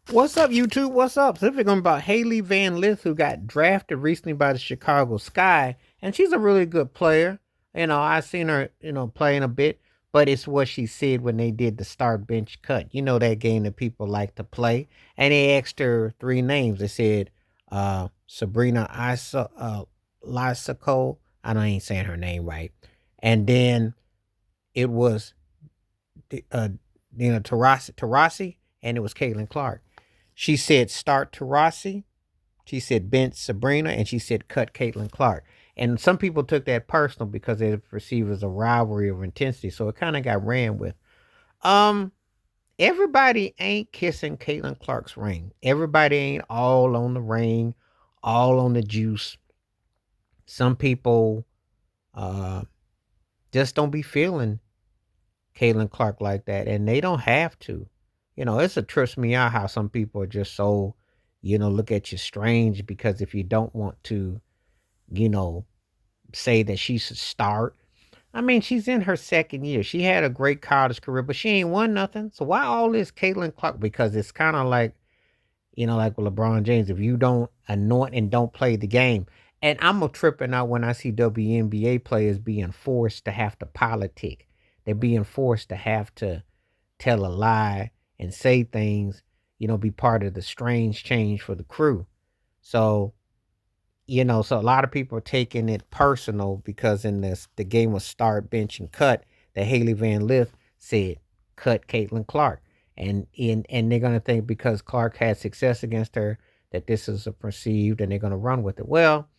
What's up, YouTube? What's up? So we're going about Hailey Van Lith, who got drafted recently by the Chicago Sky, and she's a really good player. I seen her, playing a bit, but it's what she said when they did the start bench cut. You know that game that people like to play, and they asked her three names. They said Sabrina Lysico. I know I ain't saying her name right, and then it was uh, Tarasi, and it was Caitlin Clark. She said start Tarasi, she said bench Sabrina, and she said cut Caitlin Clark. And some people took that personal because they perceived as a rivalry of intensity. So it kind of got ran with. Um, Everybody ain't kissing Caitlin Clark's ring. Everybody ain't all on the ring, all on the juice. Some people uh just don't be feeling Caitlin Clark like that, and they don't have to. It's a trips me out how some people are just so, look at you strange because if you don't want to, you know, say that she should start. I mean, she's in her second year. She had a great college career, but she ain't won nothing. So why all this Caitlin Clark? Because it's kind of like, like with LeBron James, if you don't anoint and don't play the game. And I'm a tripping out when I see WNBA players being forced to have to politic. They're being forced to have to tell a lie and say things, be part of the strange change for the crew. So, so a lot of people are taking it personal because in this the game was start, bench, and cut that Haley Van Lith said cut Caitlin Clark. And they're gonna think because Clark had success against her that this is a perceived and they're gonna run with it. Well,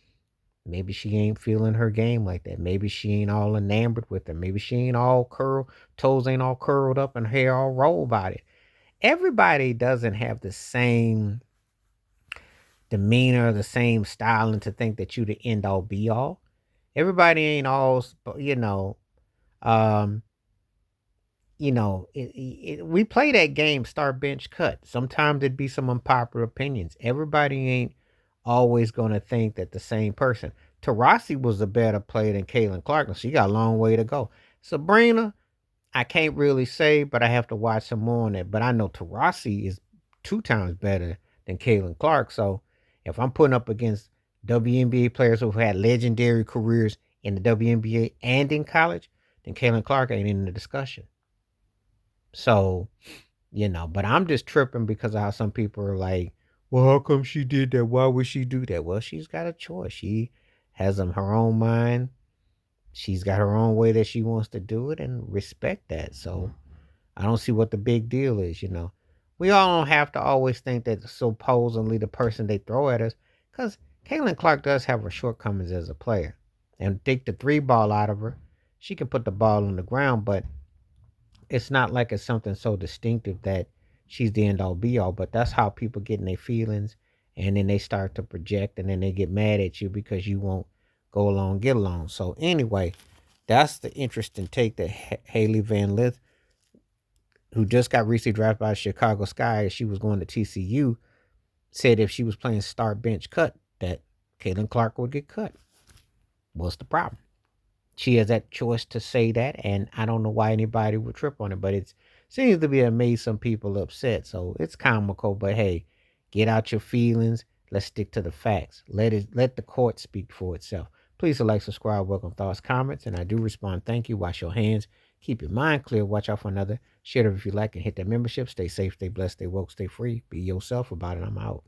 maybe she ain't feeling her game like that. Maybe she ain't all enamored with her. Maybe she ain't all curled, toes ain't all curled up and hair all rolled about it. Everybody doesn't have the same demeanor, the same styling to think that you the end all be all. Everybody ain't all, um, we play that game, start bench cut. Sometimes it'd be some unpopular opinions. Everybody ain't always going to think that the same person. Tarasi was a better player than Caitlin Clark, and she got a long way to go. Sabrina, I can't really say, but I have to watch some more on it. But I know Tarasi is two times better than Caitlin Clark. So if I'm putting up against WNBA players who've had legendary careers in the WNBA and in college, then Caitlin Clark ain't in the discussion. So, but I'm just tripping because of how some people are like, well, how come she did that? Why would she do that? Well, she's got a choice. She has her own mind. She's got her own way that she wants to do it and respect that. So I don't see what the big deal is. We all don't have to always think that supposedly the person they throw at us, because Caitlin Clark does have her shortcomings as a player. And take the three ball out of her, she can put the ball on the ground, but it's not like it's something so distinctive that she's the end all be all. But that's how people get in their feelings, and then they start to project, and then they get mad at you because you won't go along, get along. So anyway, that's the interesting take that Haley Van Lith, who just got recently drafted by Chicago Sky, she was going to TCU, said if she was playing start bench cut, that Caitlin Clark would get cut. What's the problem? She has that choice to say that, and I don't know why anybody would trip on it, but it seems to be that made some people upset. So it's comical, but hey, get out your feelings. Let's stick to the facts. Let the court speak for itself. Please like, subscribe, welcome thoughts, comments, and I do respond. Thank you. Wash your hands. Keep your mind clear. Watch out for another. Share it if you like and hit that membership. Stay safe, stay blessed, stay woke, stay free. Be yourself about it. I'm out.